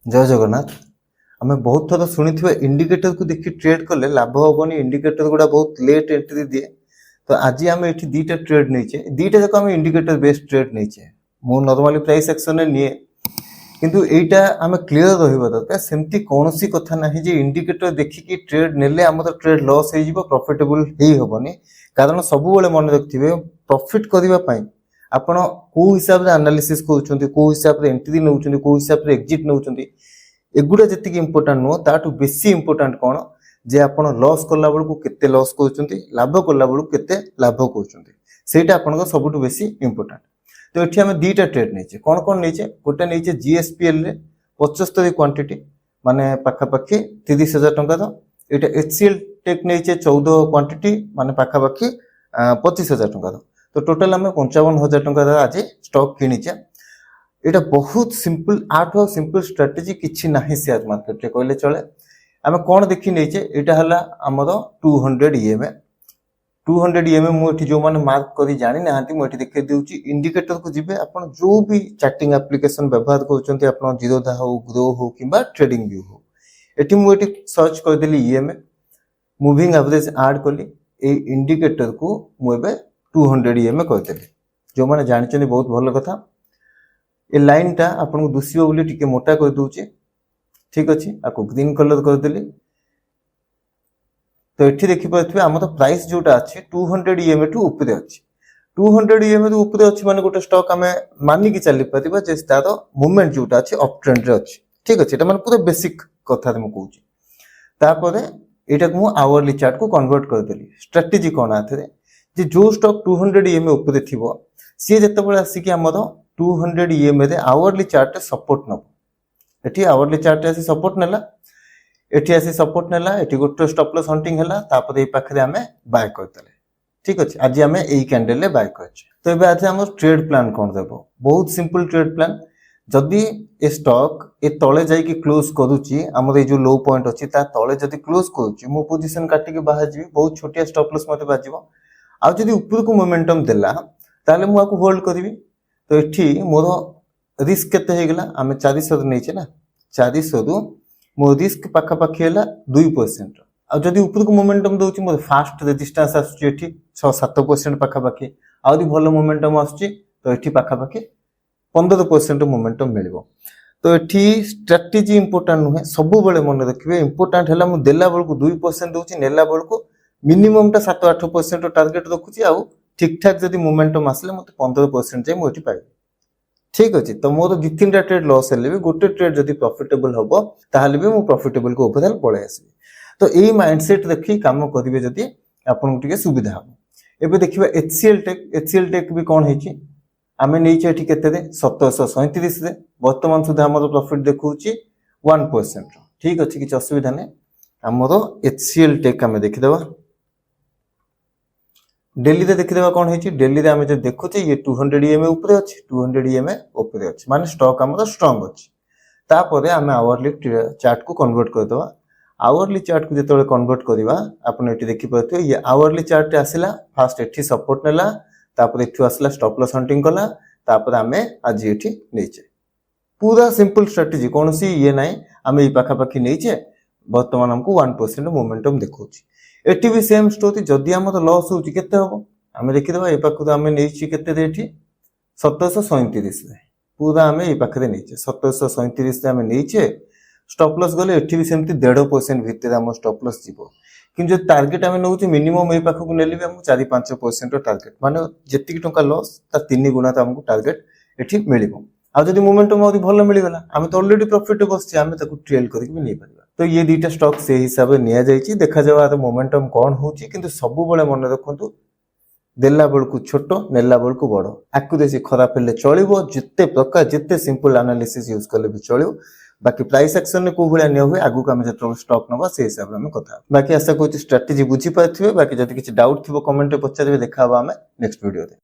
जय जगन्नाथ। आम बहुत थर शुणी इंडिकेटर को देखिए ट्रेड कले लाभ हेनी। इंडिकेटर गुड़ा बहुत लेट एंट्री दिए। तो आज आम ये दीटा ट्रेड नहीं दीटा जाक आम इंडिकेटर बेस्ड ट्रेड नहीं मु नॉर्मली प्राइस एक्शन नहीं किंतु एटा आम क्लीयर रहा दरकार। सेमती कौन सी कथा ना इंडिकेटर देखिकी ट्रेड नेले आम तो ट्रेड लॉस हो प्रॉफिटेबल ही हेनी। कारण सब मन रखिए प्रॉफिट करने आपण को हिसाब से एनालिसिस करूछंती, को हिसाब से एंट्री नउछंती, को हिसाब से एग्जिट नउछंती, एगुडा जति इंपोर्टेंट नुह ताठू बेसी इंपोर्टेंट कौन जे आपण लॉस कला बेलू केते लॉस करूछंती, लाभ कला बेलू केते लाभ करूछंती, सेटा आपण सबुठू बेसी इंपोर्टेंट। तो एठी हम दीटा ट्रेड नैचे कौन कौन नैचे गोटे नैचे जीएसपीएल रे 75 क्वांटिटी माने पाखापाखी 30,000 टंका रो। एटा एचसीएल टेक नैचे 14 क्वांटिटी माने पाखापाखी 25,000 टंका रो। तो टोटल आम 55,000 टंका आज स्टॉक किणीचे। यहाँ बहुत सिंपल आठू सिंपल स्ट्राटेजी किसी ना शेयर मार्केट रे कहले चले। आम कौन देखी नहींचे यहाँ है आमर 200 EMA 200 EMA मुझे जो मैंने मार्क कर जानी ना मुझे देखे दूसरी इंडिकेटर को जी आप जो भी चैटिंग एप्लिकेशन व्यवहार कर जीरोधा हो ग्रो हो कि ट्रेडिंग व्यू हो ये मुझे सर्च करदेली EMA मूविंग एवरेज ऐड कली इंडिकेटर को मुझे 200 EMA करदेली। जो मैंने जानते बहुत भल कथा। ये लाइन टा आपको दुषिब बोली टिके मोटा कर दूचे। ठीक अच्छे आपको ग्रीन कलर करदेली। तो ये देखिपे आम तो प्राइस जोटा अच्छे 200 EMA टू ऊपर अच्छी 200 EMA टू ऊपर अच्छी माने गोटे स्टॉक आम मानिकी चली पार जे तार मूवमेंट जोटा अच्छे अप ट्रेंड रे अच्छी। ठीक अच्छे माने पूरा बेसिक कथा मुझे तापर यहाँ आवरली चार्ट को कन्वर्ट करदेली। स्ट्रेटेजी कौन आथे जे जो स्टॉक 200 EMA ऊपर थी सी जो आसिक आमर 200 EMA रे आवरली चार्ट सपोर्ट नब। एटी आवरली चार्ट आसी सपोर्ट नेला एटी आसी सपोर्ट नेला एटी गोटे स्टॉप लॉस हंटिंग हैला तापर ए पाखरे आमे बाय करतले। ठीक अछि आज आमे एई कैंडल ले बाय करछ। तो एबे आज हमर ट्रेड प्लान कोन देबो बहुत सिंपल ट्रेड प्लान। जदि ए स्टॉक ए तळे जाई कि क्लोज करूची हमर ए जो लो पॉइंट अछि ता तळे जदि क्लोज करूची मो पोजीशन काटी के बाहर जीवी बहुत छोटिया स्टॉप लॉस मते बाजिबो। आ जदि ऊपर को मोमेंटम देला ताले मु आकु होल्ड करबी। तो ये मोर रिस्क केते हे गेला आमे 400 नैचे ना 400 रु मो रिस्क पाखापाखी है 2%। आ जदि ऊपर को मोमेंटम दउची मोर फास्ट रेजिस्टेंस आसुची एठी 6-7% पाखापाखी आउरी भलो मोमेंटम आसुची तो एठी पाखापाखी 15% मोमेंटम मिलिबो। तो एठी स्ट्रेटजी इंपोर्टेंट नुहे सब बेले मन रखिबे। इंपोर्टेंट हैला मु देला बेलको 2% दउची नेला बेलको मिनिमम टा 7-8% टार्गेट रखुची। आउ ठीक ठाक जदि मोमेंटम आसले मते 15% जाय मोठी पाइबे। ठीक अछि। तो मोर 2-3टा ट्रेड लॉस हेले भी गोटे ट्रेड जदि प्रॉफिटेबल हबो ताहाले भी मु प्रॉफिटेबल को ओवरऑल पळे आसीबे। तो एई माइंडसेट रखी काम करिवे जदि आपन टिके सुविधा हबो। एबे देखिबा एचसीएल टेक भी कोन हेची आमे नैचे एठी केते रे 1737 रे वर्तमान सुधा हमर प्रॉफिट देखौची 1%। ठीक अछि कि असुविधा नै हमर एचसीएल टेक आमे देखिदेबा। डेली रे देखिदेबा कोन हेची डेली रे आमे जे देखुचे ये 200 EMA ऊपर अछि 200 EMA ऊपर अछि माने स्टॉक हमर स्ट्रांग अछि। तापरे आमे आवरली चार्ट को कन्वर्ट करदवा। आवरली चार्ट को जेतोले कन्वर्ट करिवा आपन एठी देखि परथि ये आवरली चार्ट आसिला फास्ट एठी सपोर्ट नेला तापरे एठी आसला स्टॉप लॉस हंटिंग कला तापरे आमे आज एठी नैचे पूरा सिंपल स्ट्रेटजी कोन सी ये नै आमे ई पाखापाखी नैचे वर्तमान हमको 1% मोमेंटम देखौची। एटी भी सेम स्टोरी जदि हमर लॉस होची केते हबो आमे देखिदबा ए पाखु आमे नैची केते रेठी 1737 रे पूरा आमे ए पाखरे नैचे 1737 रे आमे नैचे स्टॉप लॉस गले एठी भी सेमती 1.5% भितर हम स्टॉप लॉस जीवो। किंतु जो टारगेट आमे नउची मिनिमम ए पाखु नेली भी हम 4-5% टारगेट माने जेतिकी टंका लॉस ता 3 गुणा ता हमको टारगेट एठी मिलिबो। आ जदि मोमेंटम आउरी भलो मिली गला आमे तो ऑलरेडी प्रॉफिट बसची आमे ताकू ट्रेल करके भी नै परिबा। तो ये दीटा स्टॉक से हिसाब से निया जाइची देखा जावा आ मोमेंटम कोन होची किंतु सब बेले मन रखंतु देला बेलकु छोटो नेला बेलकु बड़ो एक्यूरेसी खराब हेले चलिबो जिते प्रकार जिते सिंपल एनालिसिस यूज करले भी चलिबो। बाकी प्राइस एक्शन ने को भलिया निया हुए आगु का हम स्टॉक नबा से हिसाब में कथा। बाकी आशा करूँ स्ट्रेटेजी बुझी पाथिबे। बाकी जदि किछि डाउट थिबो कमेंट रे पचारिबे देखा हबा हमें नेक्स्ट वीडियो रे।